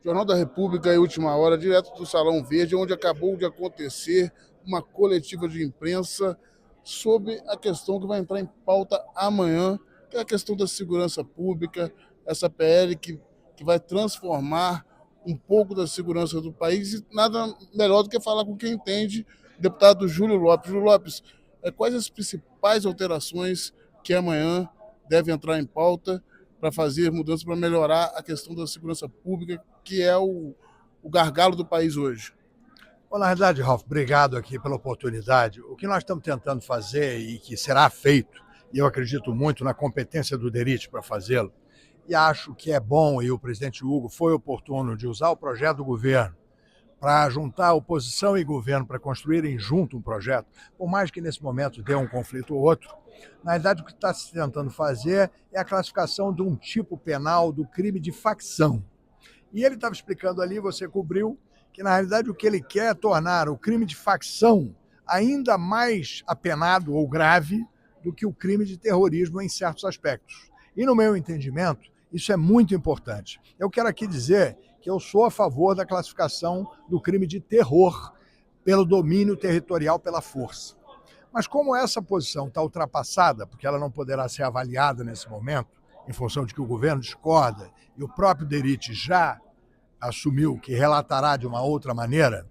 Jornal da República e Última Hora, direto do Salão Verde, onde acabou de acontecer uma coletiva de imprensa sobre a questão que vai entrar em pauta amanhã, que é a questão da segurança pública, essa PL que vai transformar um pouco da segurança do país, e nada melhor do que falar com quem entende, deputado Júlio Lopes. Júlio Lopes, quais as principais alterações que amanhã devem entrar em pauta para fazer mudanças, para melhorar a questão da segurança pública, que é o gargalo do país hoje? Bom, na realidade, Ralf, obrigado aqui pela oportunidade. O que nós estamos tentando fazer e que será feito, e eu acredito muito na competência do DERIT para fazê-lo, e acho que é bom, e o presidente Hugo foi oportuno de usar o projeto do governo para juntar oposição e governo para construírem junto um projeto, por mais que nesse momento dê um conflito ou outro. Na verdade, o que está se tentando fazer é a classificação de um tipo penal do crime de facção. E ele estava explicando ali, você cobriu, que na realidade o que ele quer é tornar o crime de facção ainda mais apenado ou grave do que o crime de terrorismo em certos aspectos. E no meu entendimento, isso é muito importante. Eu quero aqui dizer que eu sou a favor da classificação do crime de terror pelo domínio territorial pela força. Mas como essa posição está ultrapassada, porque ela não poderá ser avaliada nesse momento, em função de que o governo discorda e o próprio DERIT já assumiu que relatará de uma outra maneira,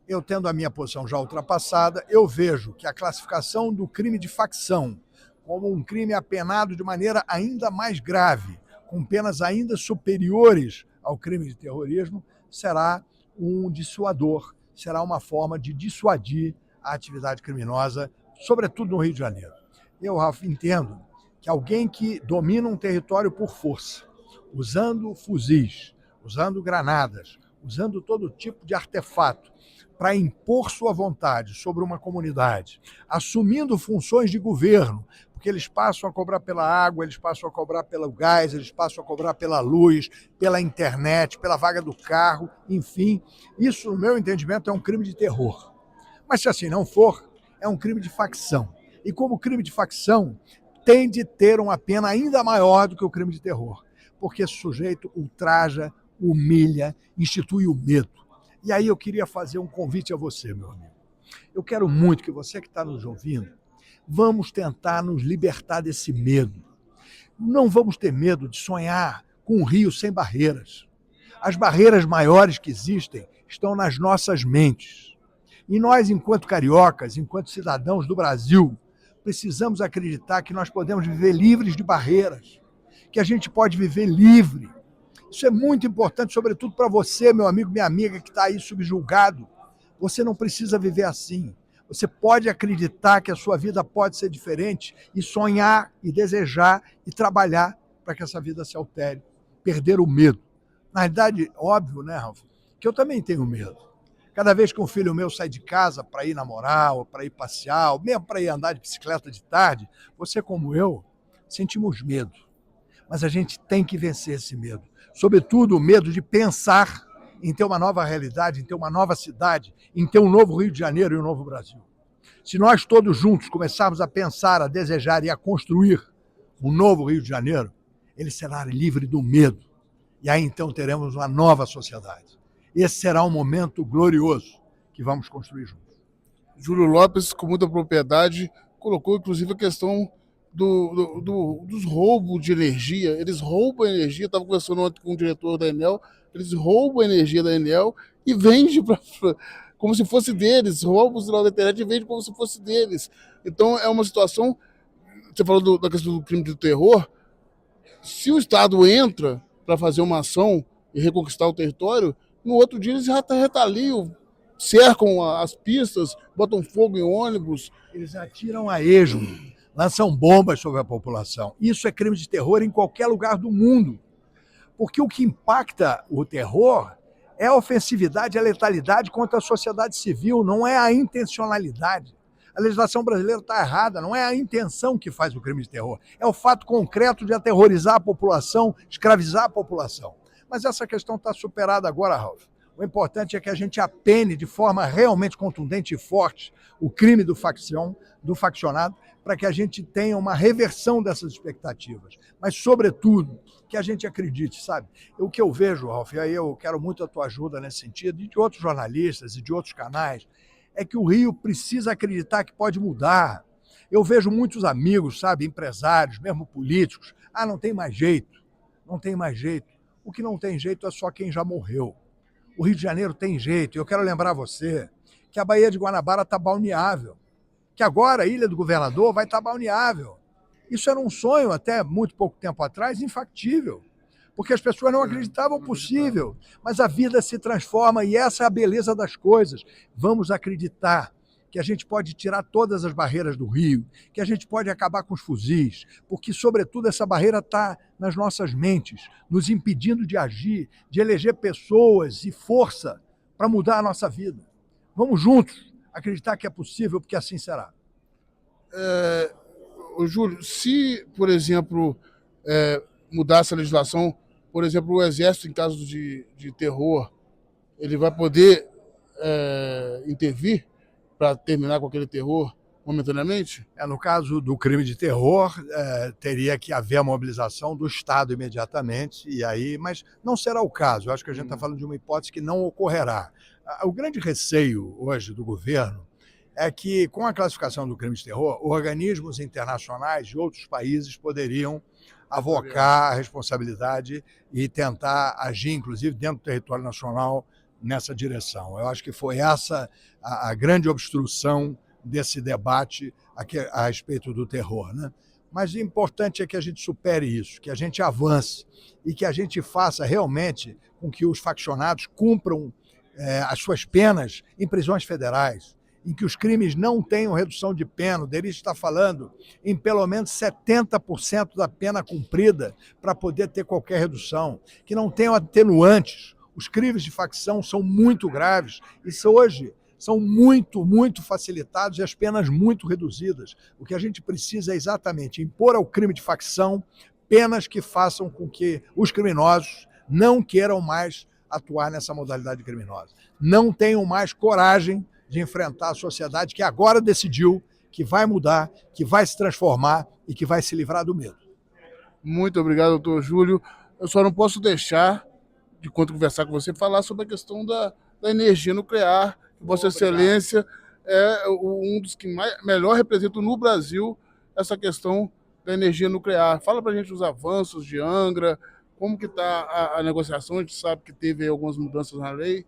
eu tendo a minha posição já ultrapassada, eu vejo que a classificação do crime de facção como um crime apenado de maneira ainda mais grave, com penas ainda superiores ao crime de terrorismo, será um dissuador, será uma forma de dissuadir a atividade criminosa, sobretudo no Rio de Janeiro. Eu, Rafa, entendo que alguém que domina um território por força, usando fuzis, usando granadas, usando todo tipo de artefato para impor sua vontade sobre uma comunidade, assumindo funções de governo, porque eles passam a cobrar pela água, eles passam a cobrar pelo gás, eles passam a cobrar pela luz, pela internet, pela vaga do carro, enfim, isso, no meu entendimento, é um crime de terror. Mas se assim não for, é um crime de facção. E como crime de facção, tem de ter uma pena ainda maior do que o crime de terror, porque esse sujeito ultraja, humilha, institui o medo. E aí eu queria fazer um convite a você, meu amigo. Eu quero muito que você que está nos ouvindo, vamos tentar nos libertar desse medo. Não vamos ter medo de sonhar com um Rio sem barreiras. As barreiras maiores que existem estão nas nossas mentes. E nós, enquanto cariocas, enquanto cidadãos do Brasil, precisamos acreditar que nós podemos viver livres de barreiras, que a gente pode viver livre. Isso é muito importante, sobretudo para você, meu amigo, minha amiga, que está aí subjulgado. Você não precisa viver assim. Você pode acreditar que a sua vida pode ser diferente e sonhar, e desejar, e trabalhar para que essa vida se altere. Perder o medo. Na verdade, óbvio, né, Ralf, que eu também tenho medo. Cada vez que um filho meu sai de casa para ir namorar, ou para ir passear, ou mesmo para ir andar de bicicleta de tarde, você como eu, sentimos medo. Mas a gente tem que vencer esse medo. Sobretudo o medo de pensar em ter uma nova realidade, em ter uma nova cidade, em ter um novo Rio de Janeiro e um novo Brasil. Se nós todos juntos começarmos a pensar, a desejar e a construir um novo Rio de Janeiro, ele será livre do medo. E aí então teremos uma nova sociedade. Esse será um momento glorioso que vamos construir juntos. Júlio Lopes, com muita propriedade, colocou inclusive a questão dos roubos de energia. Eles roubam energia, estava conversando ontem com o diretor da Enel, eles roubam a energia da Enel e vendem como se fosse deles, roubam o sinal da internet e vendem como se fosse deles. Então é uma situação, você falou da questão do crime de terror, se o Estado entra para fazer uma ação e reconquistar o território, no outro dia eles já retaliam, cercam as pistas, botam fogo em ônibus. Eles atiram a esmo, lançam bombas sobre a população. Isso é crime de terror em qualquer lugar do mundo. Porque o que impacta o terror é a ofensividade, a letalidade contra a sociedade civil, não é a intencionalidade. A legislação brasileira está errada, não é a intenção que faz o crime de terror, é o fato concreto de aterrorizar a população, escravizar a população. Mas essa questão está superada agora, Ralf. O importante é que a gente apene de forma realmente contundente e forte o crime do faccionado, para que a gente tenha uma reversão dessas expectativas. Mas, sobretudo, que a gente acredite, sabe? O que eu vejo, Ralf, e aí eu quero muito a tua ajuda nesse sentido, e de outros jornalistas e de outros canais, é que o Rio precisa acreditar que pode mudar. Eu vejo muitos amigos, sabe, empresários, mesmo políticos, não tem mais jeito, não tem mais jeito. O que não tem jeito é só quem já morreu. O Rio de Janeiro tem jeito, e eu quero lembrar você que a Baía de Guanabara está balneável, que agora a Ilha do Governador vai estar balneável. Isso era um sonho até muito pouco tempo atrás, infactível, porque as pessoas não acreditavam possível, mas a vida se transforma e essa é a beleza das coisas. Vamos acreditar que a gente pode tirar todas as barreiras do Rio, que a gente pode acabar com os fuzis, porque, sobretudo, essa barreira está nas nossas mentes, nos impedindo de agir, de eleger pessoas e força para mudar a nossa vida. Vamos juntos acreditar que é possível, porque assim será. Júlio, se, por exemplo, mudar essa legislação, por exemplo, o Exército, em caso de terror, ele vai poder intervir para terminar com aquele terror momentaneamente? No caso do crime de terror, teria que haver a mobilização do Estado imediatamente, mas não será o caso. Eu acho que a gente está falando de uma hipótese que não ocorrerá. O grande receio hoje do governo é que, com a classificação do crime de terror, organismos internacionais de outros países poderiam avocar a responsabilidade e tentar agir, inclusive, dentro do território nacional nessa direção. Eu acho que foi essa a grande obstrução desse debate a respeito do terror, né? Mas o importante é que a gente supere isso, que a gente avance e que a gente faça realmente com que os faccionados cumpram as suas penas em prisões federais, em que os crimes não tenham redução de pena. O Derich está falando em pelo menos 70% da pena cumprida para poder ter qualquer redução, que não tenham atenuantes. Os crimes de facção são muito graves e hoje são muito, muito facilitados e as penas muito reduzidas. O que a gente precisa é exatamente impor ao crime de facção penas que façam com que os criminosos não queiram mais atuar nessa modalidade criminosa. Não tenham mais coragem de enfrentar a sociedade que agora decidiu que vai mudar, que vai se transformar e que vai se livrar do medo. Muito obrigado, doutor Júlio. Eu só não posso deixar, de quando conversar com você, falar sobre a questão da energia nuclear. Vossa Excelência é um dos que melhor representa no Brasil essa questão da energia nuclear. Fala para a gente os avanços de Angra, como que está a negociação. A gente sabe que teve algumas mudanças na lei.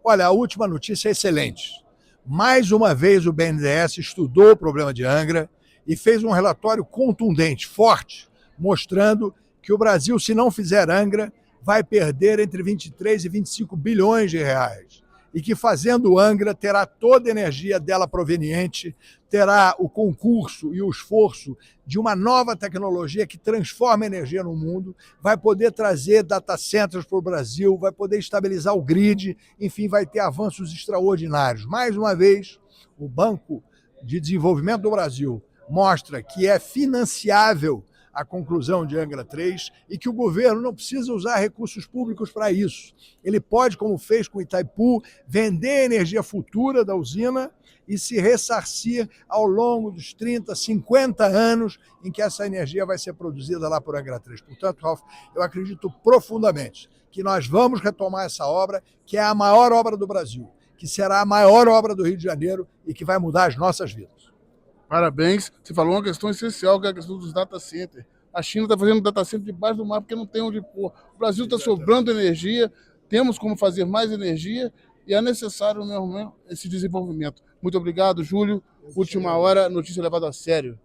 Olha, a última notícia é excelente. Mais uma vez o BNDES estudou o problema de Angra e fez um relatório contundente, forte, mostrando que o Brasil, se não fizer Angra, vai perder entre 23 e 25 bilhões de reais. E que fazendo Angra terá toda a energia dela proveniente, terá o concurso e o esforço de uma nova tecnologia que transforma a energia no mundo, vai poder trazer data centers para o Brasil, vai poder estabilizar o grid, enfim, vai ter avanços extraordinários. Mais uma vez, o Banco de Desenvolvimento do Brasil mostra que é financiável a conclusão de Angra 3 e que o governo não precisa usar recursos públicos para isso. Ele pode, como fez com Itaipu, vender a energia futura da usina e se ressarcir ao longo dos 30, 50 anos em que essa energia vai ser produzida lá por Angra 3. Portanto, Ralf, eu acredito profundamente que nós vamos retomar essa obra, que é a maior obra do Brasil, que será a maior obra do Rio de Janeiro e que vai mudar as nossas vidas. Parabéns. Você falou uma questão essencial, que é a questão dos data centers. A China está fazendo data center debaixo do mar porque não tem onde pôr. O Brasil está sobrando energia, temos como fazer mais energia e é necessário mesmo esse desenvolvimento. Muito obrigado, Júlio. Última hora, notícia levada a sério.